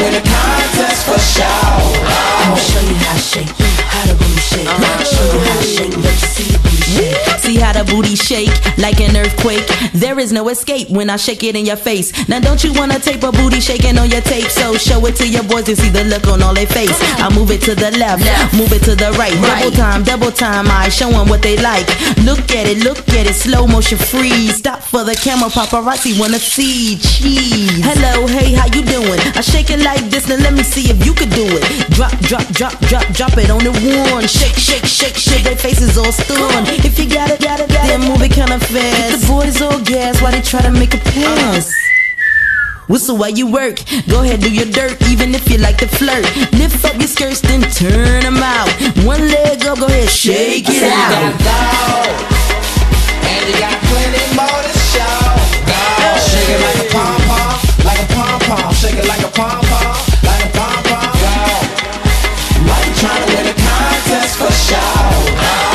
win a contest for sure. I'ma show you how to shake, how the booty shake. Show you how to shake, let you see the booty shake. See how the booty shake like an earthquake. There is no escape when I shake it in your face. Now don't you wanna tape a booty shaking on your tape? So show it to your boys and see the look on all their face. I move it to the left, move it to the right. Double time, I show them what they like. Look at it, slow motion freeze. Stop for the camera, paparazzi wanna see. Cheese. Hello, hey, how you doing? I shake it like this, now let me see if you could do it. Drop it on the one. Shake, their faces all stunned. If you got it, then move it kinda fast. If the boys all gas, why they try to make a pass? Whistle while you work, go ahead do your dirt, even if you like to flirt. Lift up your skirts, then turn them out. One leg up, go ahead, shake it out. You got love, and you got plenty more to show. Go, shake it like a pom-pom, like a pom-pom. Shake it like a pom-pom, like a pom-pom. Go, why you tryna win a contest for sure?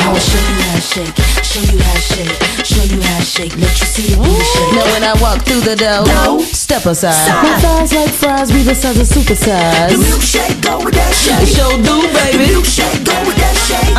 I'ma show you how to shake, show you how to shake, show you how to shake, let you see the booty shake. Now when I walk through the door, step aside. My thighs like fries, be the size of supersize. The milkshake go with that shake. Show do, baby. The milkshake go with that shake.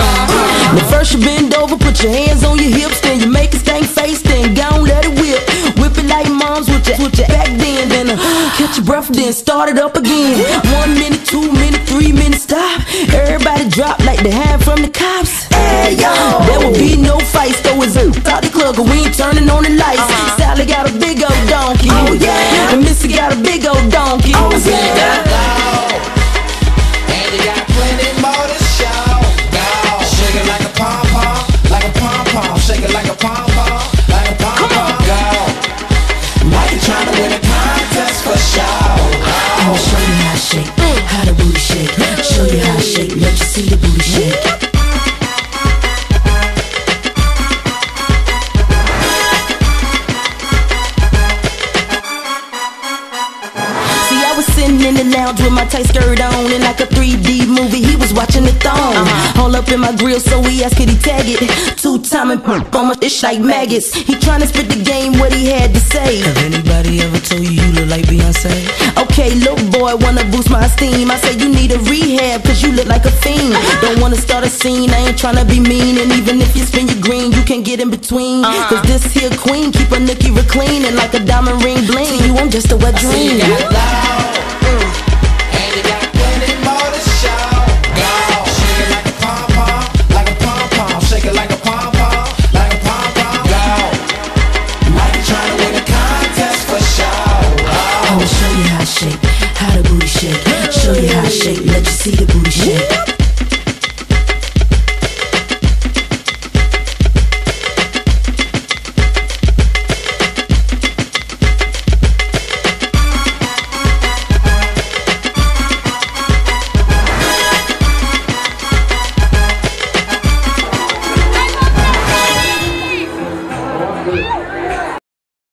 Now first you bend over, put your hands on your hips, then you make it stank face, then gon' let it whip. Whip it like moms with your back then catch your breath, then start it up again. 1 minute, 2 minute, 3 minutes, stop. Everybody drop like they hide from the cops. Hey, yo. There will be no fights, though it's out the club, but we ain't turning on the lights. Sally got a big old donkey. Oh, yeah. And Missy got a big old donkey. Oh, yeah. You got love, and you got plenty more to show. Go, shake it like a pom-pom, like a pom-pom. Shake it like a pom-pom, like a pom-pom. Go, why you tryna win a contest for sure? I'ma show you how to shake, how the booty shake. Show you how to shake, let you see the booty shake. In the lounge with my tight skirt on, and like a 3D movie, he was watching the thong. All up in my grill, so we asked could he tag it. 2-time and pump on my ish like maggots. He tryna spit the game, what he had to say. Have anybody ever told you you look like Beyonce? Okay, little boy, wanna boost my esteem. I say you need a rehab, cause you look like a fiend. Don't wanna start a scene, I ain't tryna be mean. And even if you spin your green, you can't get in between. Cause this here queen keep a nookie clean, and like a diamond ring bling. To you, I'm just a wet dream. You got love, and you got plenty more to show. Go, shake it like a pom-pom, like a pom-pom. Shake it like a pom-pom, like a pom-pom. Go, why you tryna win a contest for sure? I'ma show you how to shake, how the booty shake. Show you how to shake, let you see the booty shake.